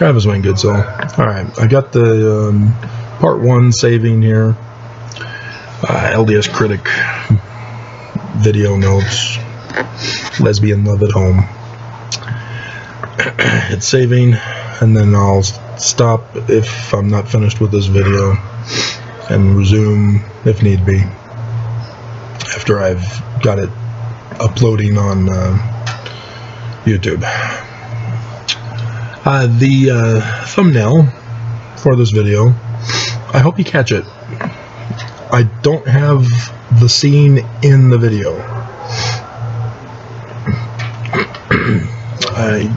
Travis Wayne Goodsell. Alright, I got the part 1 saving here. LDS Critic video notes. Lesbian love at home. It's saving, and then I'll stop if I'm not finished with this video and resume if need be after I've got it uploading on YouTube. The thumbnail for this video, I hope you catch it. I don't have the scene in the video. I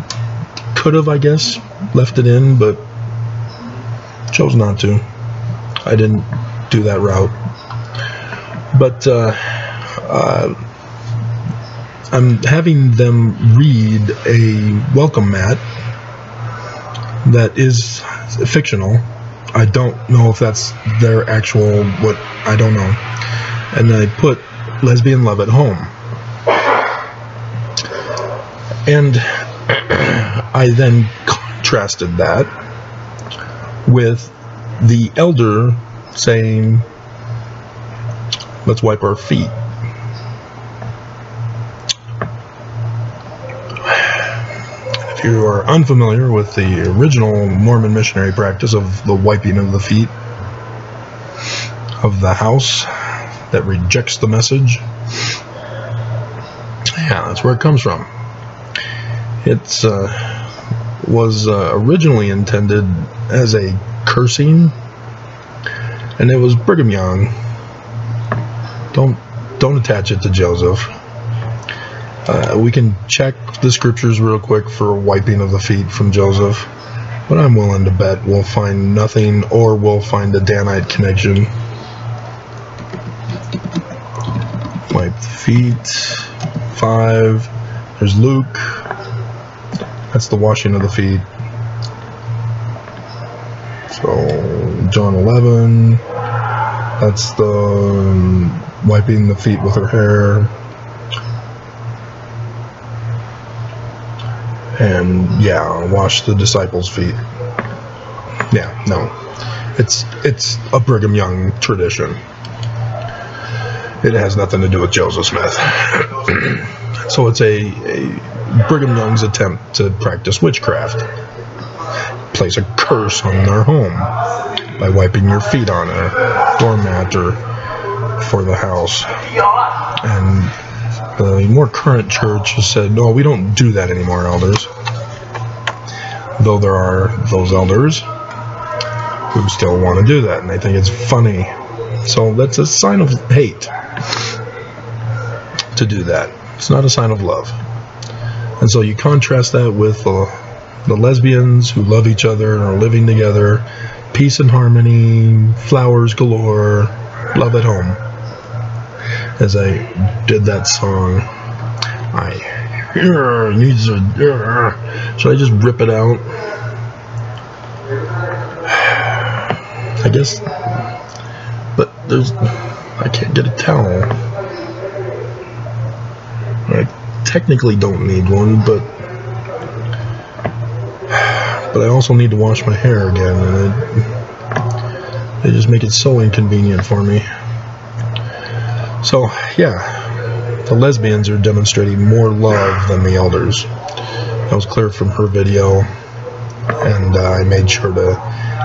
could have, I guess, left it in, but chose not to. I didn't do that route. But I'm having them read a welcome mat that is fictional. I don't know if that's their actual, what, I don't know. And I put lesbian love at home. And I then contrasted that with the elder saying, let's wipe our feet. If you are unfamiliar with the original Mormon missionary practice of the wiping of the feet of the house that rejects the message, yeah, that's where it comes from. It was originally intended as a cursing, and it was Brigham Young. Don't attach it to Joseph. We can check the scriptures real quick for wiping of the feet from Joseph, but I'm willing to bet we'll find nothing, or we'll find a Danite connection. Wipe the feet. 5. There's Luke. That's the washing of the feet. So John 11. That's the wiping the feet with her hair. And yeah, wash the disciples' feet. Yeah, no, it's a Brigham Young tradition. It has nothing to do with Joseph Smith. So it's a Brigham Young's attempt to practice witchcraft. Place a curse on their home by wiping your feet on a doormat or for the house. And the more current church has said, no, we don't do that anymore, elders. Though there are those elders who still want to do that, and they think it's funny. So that's a sign of hate to do that. It's not a sign of love. And so you contrast that with the lesbians who love each other and are living together, peace and harmony, flowers galore, love at home. As I did that song, should I just rip it out? I guess, but I can't get a towel. I technically don't need one, but I also need to wash my hair again, and they just make it so inconvenient for me. So yeah, the lesbians are demonstrating more love than the elders. That was clear from her video, and I made sure to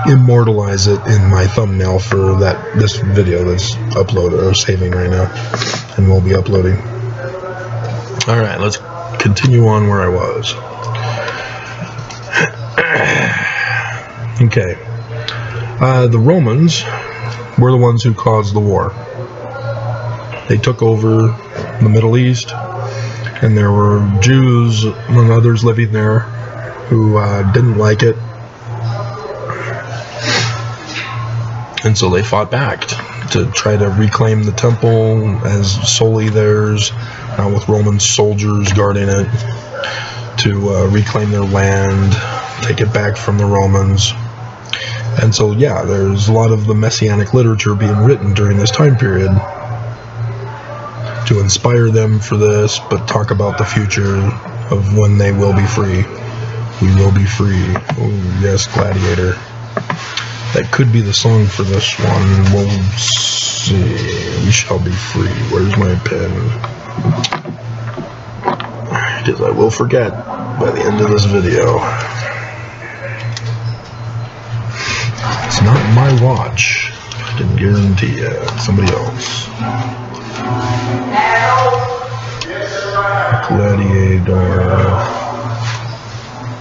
immortalize it in my thumbnail for this video that's uploaded or saving right now, and we'll be uploading. All right, let's continue on where I was. Okay, the Romans were the ones who caused the war. They took over the Middle East, and there were Jews, among others, living there who didn't like it. And so they fought back to try to reclaim the temple as solely theirs, with Roman soldiers guarding it, to reclaim their land, take it back from the Romans. And so, yeah, there's a lot of the Messianic literature being written during this time period to inspire them for this, but talk about the future of when they will be free. We will be free. Oh, yes, Gladiator. That could be the song for this one. We'll see. We shall be free. Where's my pen? Because I will forget by the end of this video. It's not my watch. I can guarantee you. It's somebody else. Gladiator.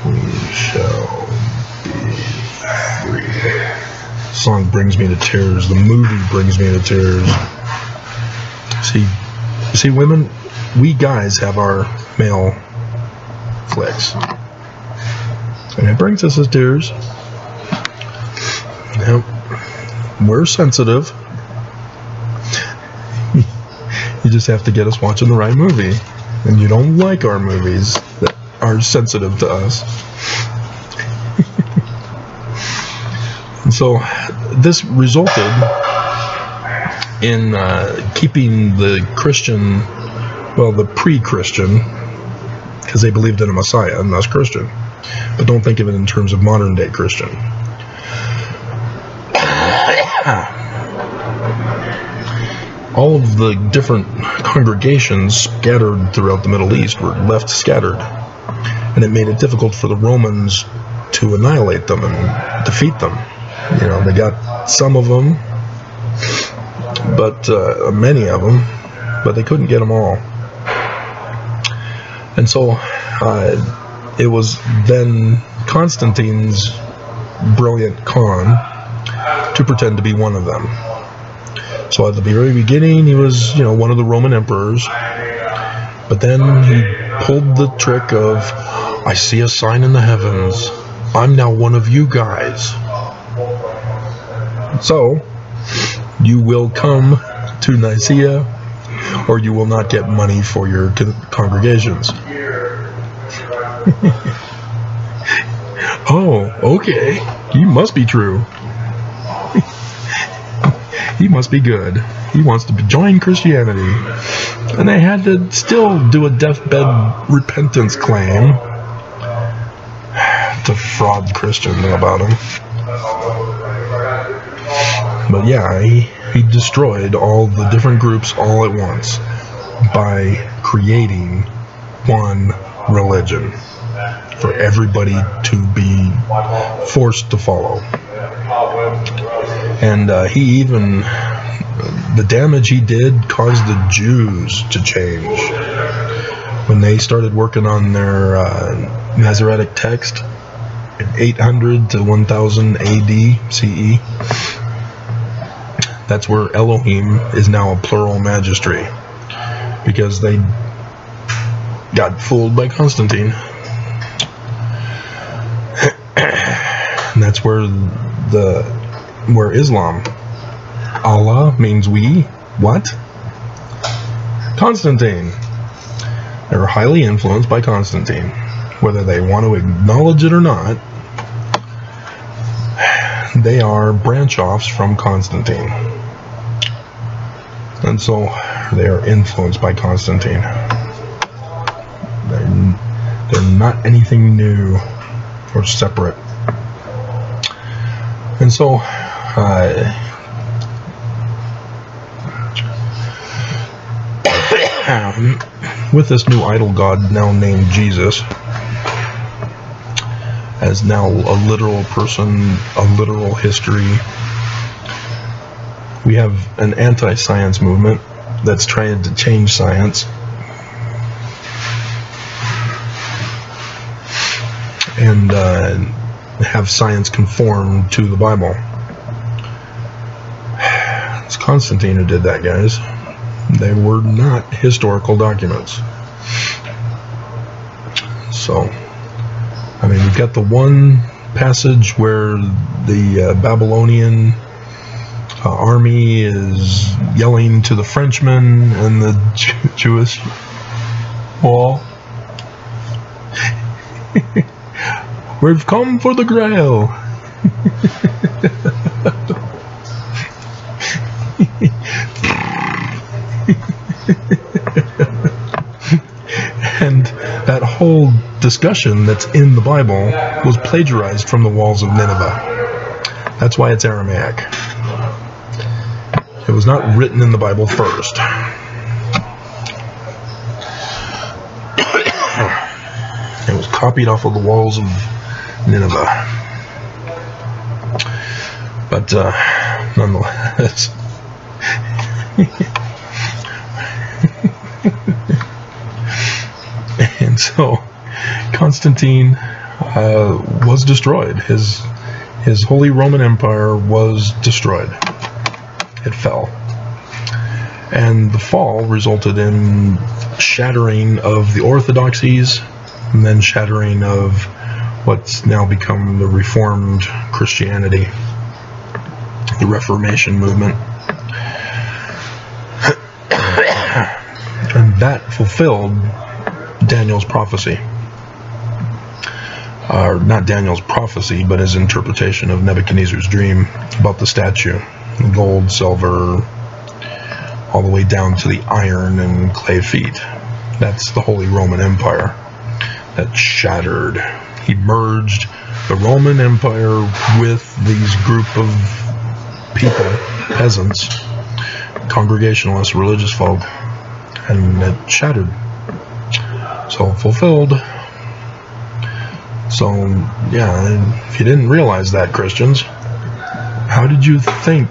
We shall be free. The song brings me to tears. The movie brings me to tears. See, women, we guys have our male flicks, and it brings us to tears. Yep. We're sensitive. You just have to get us watching the right movie, and you don't like our movies that are sensitive to us. And so this resulted in keeping the Christian, well, the pre-Christian, because they believed in a Messiah, and thus Christian, but don't think of it in terms of modern day Christian. All of the different congregations scattered throughout the Middle East were left scattered, and it made it difficult for the Romans to annihilate them and defeat them. You know, they got some of them, but many of them, but they couldn't get them all. And so it was then Constantine's brilliant con to pretend to be one of them. So at the very beginning, he was, you know, one of the Roman emperors, but then he pulled the trick of, I see a sign in the heavens, I'm now one of you guys. So, you will come to Nicaea, or you will not get money for your congregations. Oh, okay. He must be true. He must be good. He wants to join Christianity. And they had to still do a deathbed repentance claim to fraud Christian about him. But yeah, he destroyed all the different groups all at once by creating one religion for everybody to be forced to follow. And he even, the damage he did caused the Jews to change. When they started working on their Masoretic text in 800 to 1000 AD CE, that's where Elohim is now a plural magistry, because they got fooled by Constantine. And that's where Islam, Allah means we, what? Constantine. They were highly influenced by Constantine, whether they want to acknowledge it or not. They are branch-offs from Constantine. And so they are influenced by Constantine. They're not anything new or separate. And so with this new idol god now named Jesus, as now a literal person, a literal history, we have an anti-science movement that's trying to change science. And have science conform to the Bible. It's Constantine who did that, guys. They were not historical documents. So, I mean, we've got the one passage where the Babylonian army is yelling to the Frenchmen and the Jewish wall. We've come for the Grail. And that whole discussion that's in the Bible was plagiarized from the walls of Nineveh. That's why it's Aramaic. It was not written in the Bible first. It was copied off of the walls of Nineveh. But nonetheless, and so Constantine was destroyed. His Holy Roman Empire was destroyed. It fell. And the fall resulted in shattering of the orthodoxies, and then shattering of what's now become the Reformed Christianity, the Reformation movement. And that fulfilled Daniel's prophecy. Or not Daniel's prophecy, but his interpretation of Nebuchadnezzar's dream about the statue. Gold, silver, all the way down to the iron and clay feet. That's the Holy Roman Empire that shattered. He merged the Roman Empire with these group of people, peasants, Congregationalists, religious folk, and it shattered. So fulfilled. So yeah, if you didn't realize that, Christians, how did you think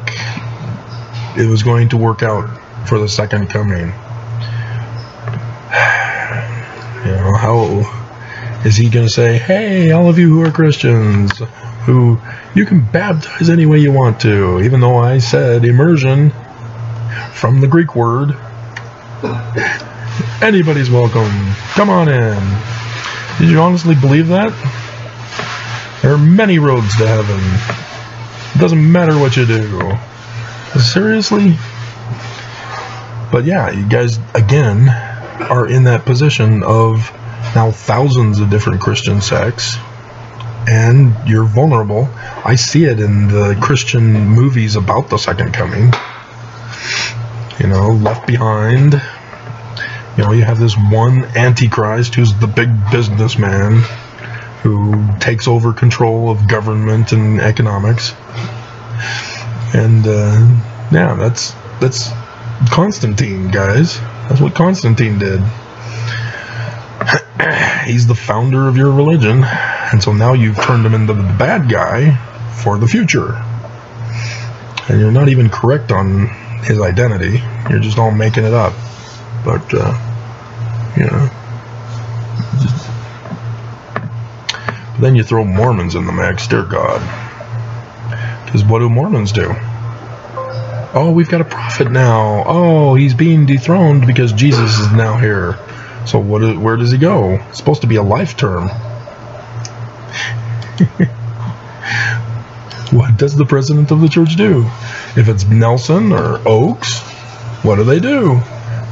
it was going to work out for the second coming? You know, how is he going to say, hey, all of you who are Christians, who you can baptize any way you want to, even though I said immersion from the Greek word, anybody's welcome, come on in. Did you honestly believe that? There are many roads to heaven. It doesn't matter what you do. Seriously? But yeah, you guys, again, are in that position of now thousands of different Christian sects, and you're vulnerable. I see it in the Christian movies about the second coming. You know, Left Behind. You know, you have this one Antichrist who's the big businessman who takes over control of government and economics. And yeah, that's Constantine, guys. That's what Constantine did. He's the founder of your religion, and so now you've turned him into the bad guy for the future. And you're not even correct on his identity. You're just all making it up. But you know, but then you throw Mormons in the mix, dear God. Because what do Mormons do? Oh, we've got a prophet now. Oh, he's being dethroned because Jesus is now here. So where does he go? It's supposed to be a life term. What does the president of the church do? If it's Nelson or Oaks, what do?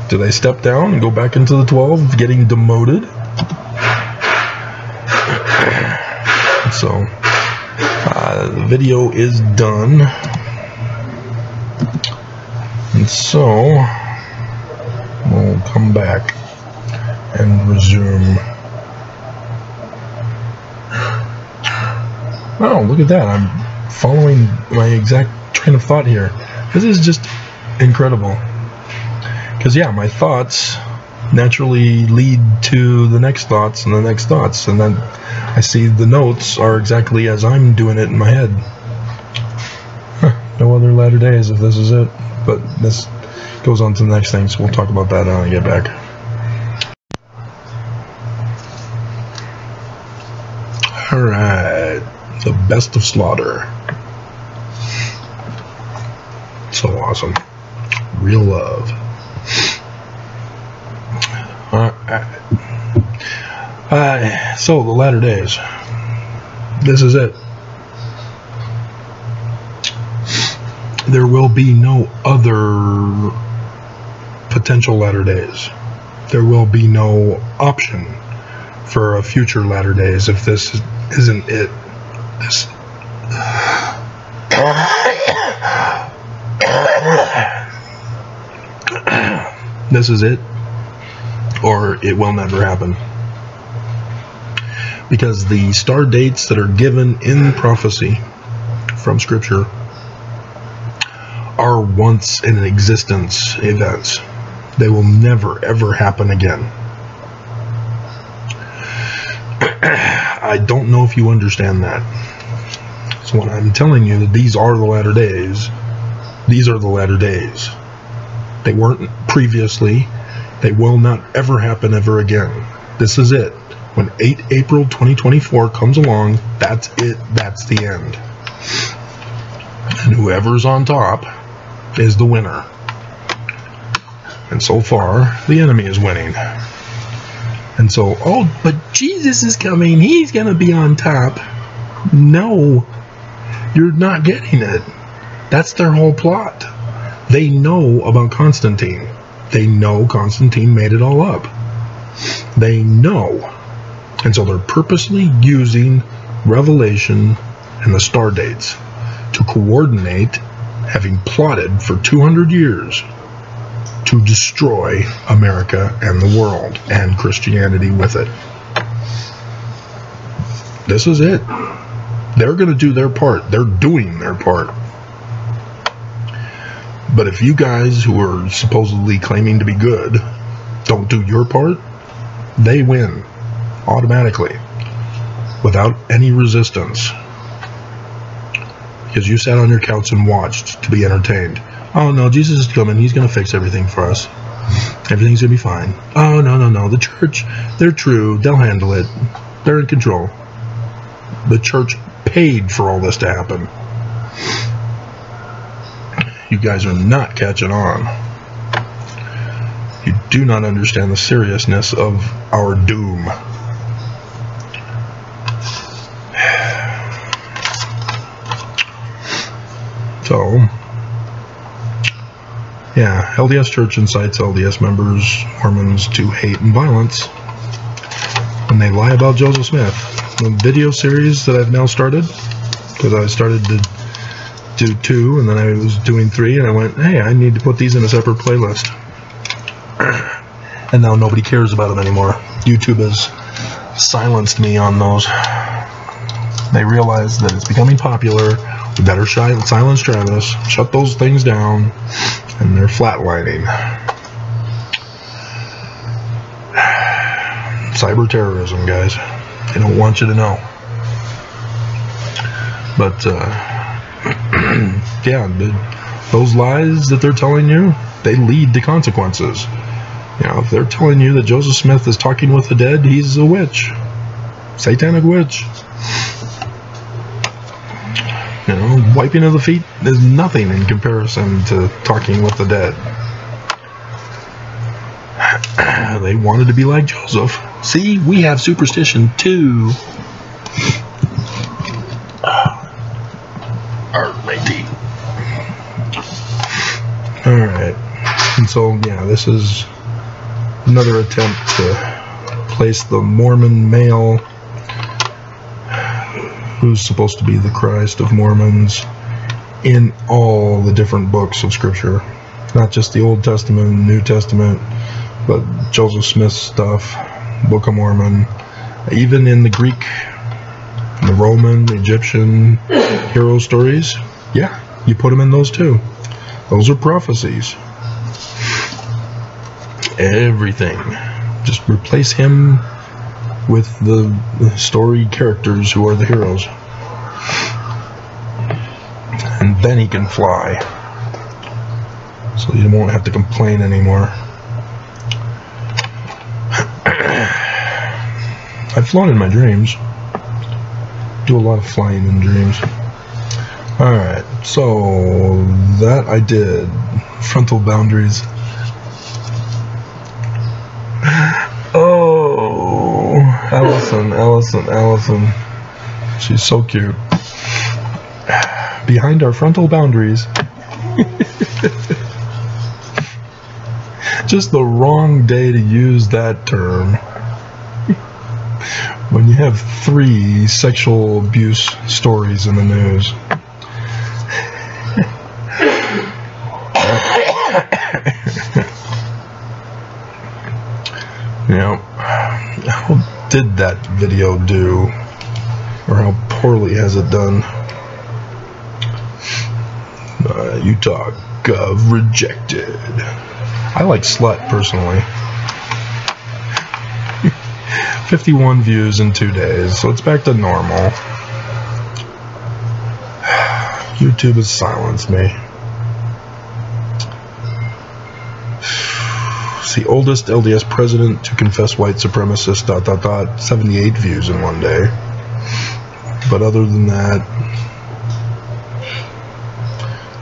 Do they step down and go back into the 12, getting demoted? So, the video is done. And so, we'll come back and resume. Oh, look at that. I'm following my exact train of thought here. This is just incredible. Because, yeah, my thoughts naturally lead to the next thoughts and the next thoughts. And then I see the notes are exactly as I'm doing it in my head. No other latter days if this is it. But this goes on to the next thing, so we'll talk about that when I get back. Alright, the best of slaughter. So awesome. Real love. So the latter days. This is it. There will be no other potential latter days. There will be no option for a future latter days if this isn't it. This is it, or it will never happen. Because the star dates that are given in prophecy from Scripture are once in existence events. They will never, ever happen again. I don't know if you understand that. So when I'm telling you that these are the latter days, these are the latter days. They weren't previously. They will not ever happen ever again. This is it. When 8 April 2024 comes along, that's it. That's the end. And whoever's on top is the winner. And so far, the enemy is winning. And so, oh, but Jesus is coming. He's going to be on top. No, you're not getting it. That's their whole plot. They know about Constantine. They know Constantine made it all up. They know. And so they're purposely using Revelation and the star dates to coordinate, having plotted for 200 years to destroy America and the world and Christianity with it. This is it. They're going to do their part. They're doing their part. But if you guys who are supposedly claiming to be good don't do your part, they win automatically without any resistance. Because you sat on your couch and watched to be entertained. Oh no, Jesus is coming. He's going to fix everything for us. Everything's going to be fine. Oh no. The church, they're true. They'll handle it. They're in control. The church paid for all this to happen. You guys are not catching on. You do not understand the seriousness of our doom. So, yeah, LDS Church incites LDS members, Mormons, to hate and violence when they lie about Joseph Smith. The video series that I've now started, because I started to do 2 and then I was doing 3 and I went, hey, I need to put these in a separate playlist. And now nobody cares about them anymore. YouTube has silenced me on those. They realize that it's becoming popular. We better silence Travis, shut those things down, and they're flatlining. Cyber terrorism, guys. They don't want you to know. But, yeah, those lies that they're telling you, they lead to consequences. You know, if they're telling you that Joseph Smith is talking with the dead, he's a witch. Satanic witch. You know, wiping of the feet is nothing in comparison to talking with the dead. They wanted to be like Joseph. See, we have superstition too. My teeth. Alright. And so, yeah, this is another attempt to place the Mormon male, who's supposed to be the Christ of Mormons, in all the different books of Scripture. Not just the Old Testament and New Testament, but Joseph Smith's stuff, Book of Mormon, even in the Greek, the Roman, Egyptian hero stories. Yeah, you put them in those too. Those are prophecies. Everything. Just replace him with the story characters who are the heroes. And then he can fly. So you won't have to complain anymore. I've flown in my dreams. Do a lot of flying in dreams. Alright, so that I did. Frontal boundaries. Oh, Allison. She's so cute. Behind our frontal boundaries. Just the wrong day to use that term. When you have 3 sexual abuse stories in the news. Yep. How did that video do? Or how poorly has it done? Utah Gov rejected. I like slut personally. 51 views in 2 days, so it's back to normal. YouTube has silenced me. It's the oldest LDS president to confess white supremacist, ... 78 views in 1 day. But other than that,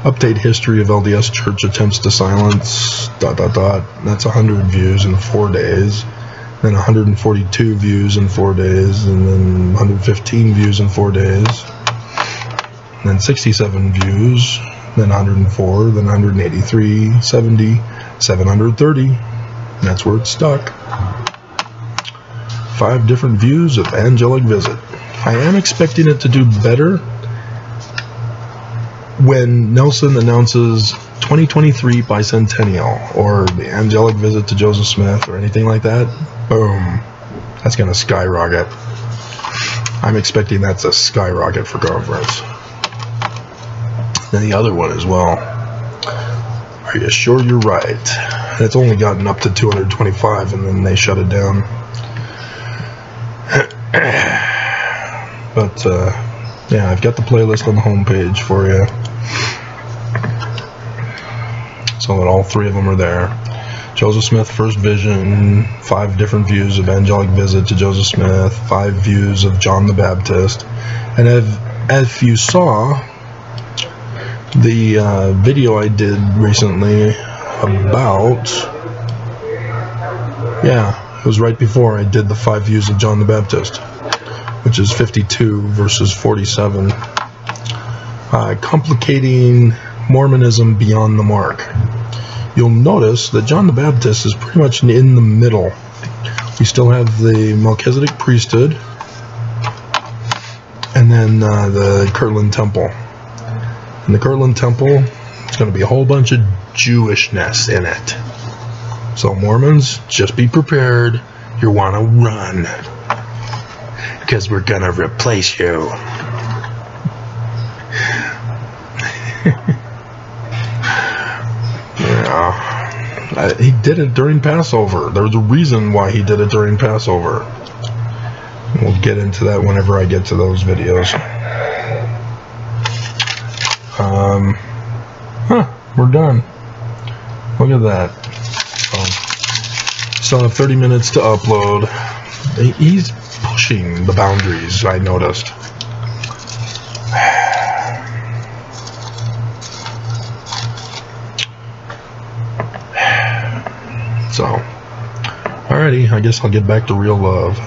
update history of LDS church attempts to silence ... That's 100 views in 4 days. Then 142 views in 4 days, and then 115 views in 4 days. Then 67 views, then 104, then 183, 70, 730, and that's where it's stuck. 5 different views of angelic visit. I am expecting it to do better when Nelson announces 2023 bicentennial, or the angelic visit to Joseph Smith, or anything like that. Boom. That's going to skyrocket. I'm expecting that's a skyrocket for conference. And the other one as well. Are you sure you're right? It's only gotten up to 225 and then they shut it down. But yeah, I've got the playlist on the homepage for you, so that all 3 of them are there. Joseph Smith First Vision, 5 different views of angelic visit to Joseph Smith, 5 views of John the Baptist, and if you saw the video I did recently about, yeah, it was right before I did the 5 views of John the Baptist, which is 52 versus 47, complicating Mormonism beyond the mark. You'll notice that John the Baptist is pretty much in the middle. We still have the Melchizedek priesthood, and then the Kirtland Temple. In the Kirtland Temple, it's going to be a whole bunch of Jewishness in it. So Mormons, just be prepared. You want to run, because we're going to replace you. Yeah, he did it during Passover. There's a reason why he did it during Passover. We'll get into that whenever I get to those videos. We're done. Look at that. Still have 30 minutes to upload. He's pushing the boundaries, I noticed. So, alrighty, I guess I'll get back to real love.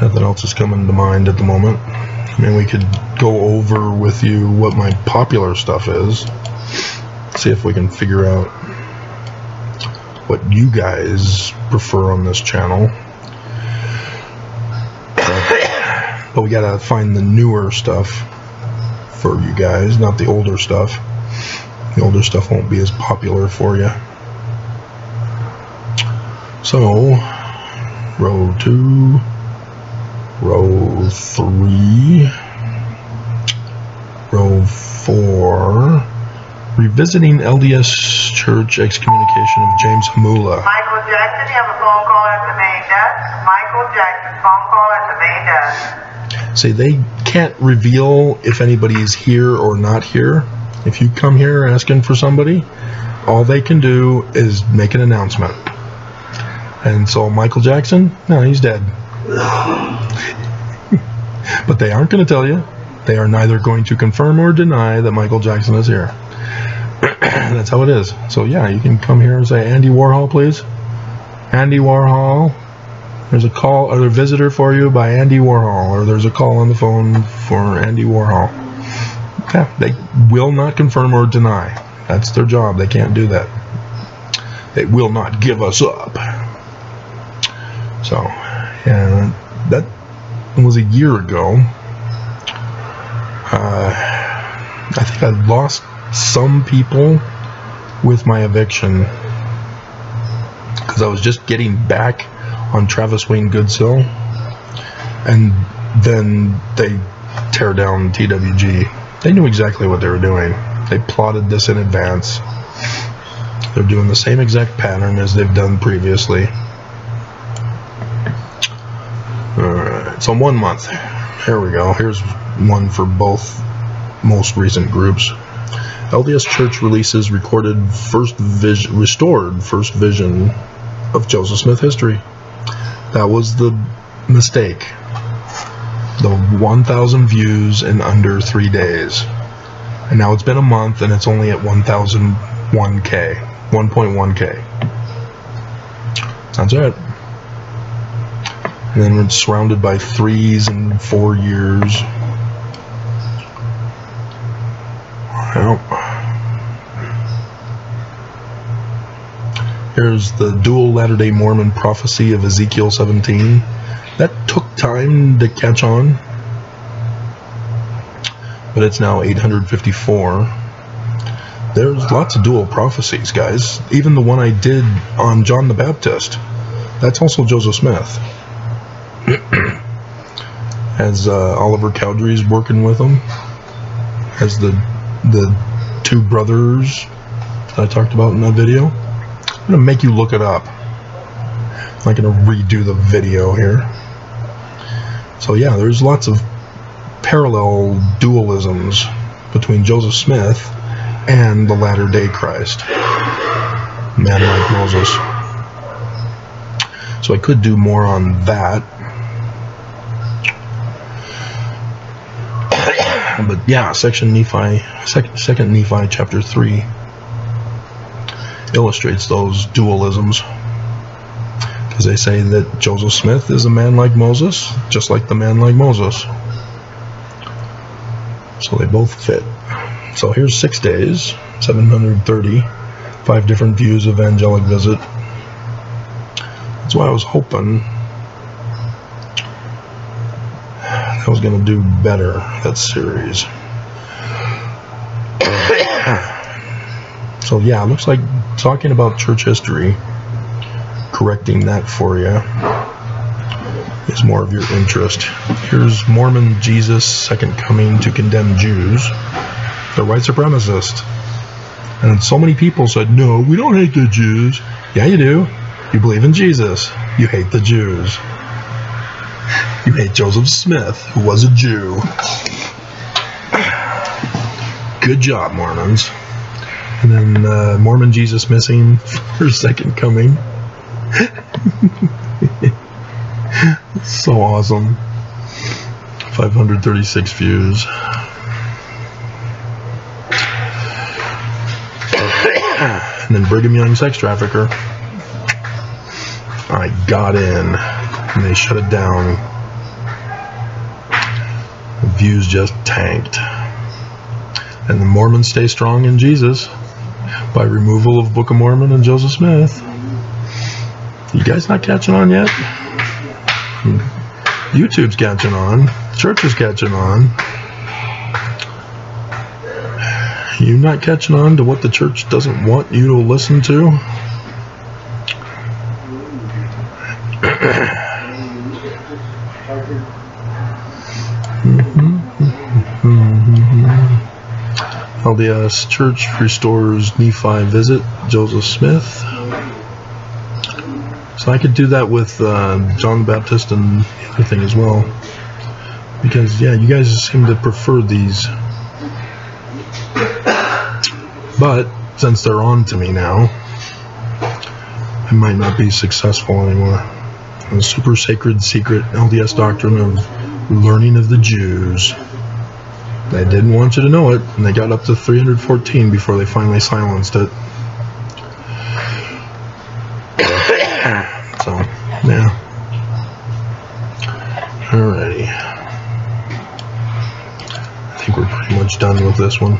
Nothing else is coming to mind at the moment. I mean, we could go over with you what my popular stuff is. See if we can figure out what you guys prefer on this channel. But we gotta find the newer stuff for you guys, not the older stuff. The older stuff won't be as popular for you. So, row 2, row 3, row 4, revisiting LDS Church excommunication of James Hamula. Michael Jackson, you have a phone call at the main desk. Michael Jackson, phone call at the main desk. See, they can't reveal if anybody's here or not here. If you come here asking for somebody, all they can do is make an announcement. And so Michael Jackson, no, he's dead. But they aren't going to tell you. They are neither going to confirm or deny that Michael Jackson is here. That's how it is. So yeah, you can come here and say, Andy Warhol, please. Andy Warhol. There's a call or a visitor for you by Andy Warhol, or there's a call on the phone for Andy Warhol. Yeah, they will not confirm or deny. That's their job. They can't do that. They will not give us up. So, yeah, that was a year ago. I think I lost some people with my eviction because I was just getting back on Travis Wayne Goodsell, and then they tear down TWG. They knew exactly what they were doing. They plotted this in advance. They're doing the same exact pattern as they've done previously. Alright, so 1 month. Here we go. Here's one for both most recent groups. LDS Church releases restored first vision of Joseph Smith history. That was the mistake. The 1,000 views in under 3 days. And now it's been a month and it's only at 1.1K. That's it. And then we're surrounded by 3s and 4 years. Well, here's the dual Latter-day Mormon prophecy of Ezekiel 17. That took time to catch on, but it's now 854. There's lots of dual prophecies, guys. Even the one I did on John the Baptist, that's also Joseph Smith. As Oliver Cowdery's working with him, as the 2 brothers that I talked about in that video. I'm gonna make you look it up. I'm not gonna redo the video here. So yeah, there's lots of parallel dualisms between Joseph Smith and the latter-day Christ, man like Moses. So I could do more on that. But yeah, Second Nephi chapter 3 illustrates those dualisms, because they say that Joseph Smith is a man like Moses, just like the man like Moses. So they both fit. So here's 6 days, 730, 5 different views of angelic visit. That's why I was hoping I was going to do better, that series. So yeah, it looks like talking about church history, correcting that for you, is more of your interest. Here's Mormon Jesus' second coming to condemn Jews, the white supremacist. And so many people said, no, we don't hate the Jews. Yeah, you do. You believe in Jesus. You hate the Jews. You hate Joseph Smith, who was a Jew. Good job, Mormons. And then Mormon Jesus missing for second coming. So awesome. 536 views. And then Brigham Young sex trafficker. I got in and they shut it down. The views just tanked. And the Mormons stay strong in Jesus by removal of Book of Mormon and Joseph Smith. You guys not catching on yet? YouTube's catching on. Church is catching on. You not catching on to what the church doesn't want you to listen to? LDS Church restores Nephi visit Joseph Smith. So I could do that with John the Baptist and everything as well, because yeah, you guys seem to prefer these. But since they're on to me now, I might not be successful anymore. The super sacred secret LDS doctrine of learning of the Jews. They didn't want you to know it, and they got up to 314 before they finally silenced it. So, yeah. Alrighty. I think we're pretty much done with this one.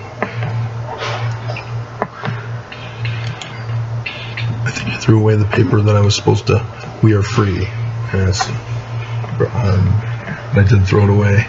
I think I threw away the paper that I was supposed to. We are free. Yes. I did throw it away.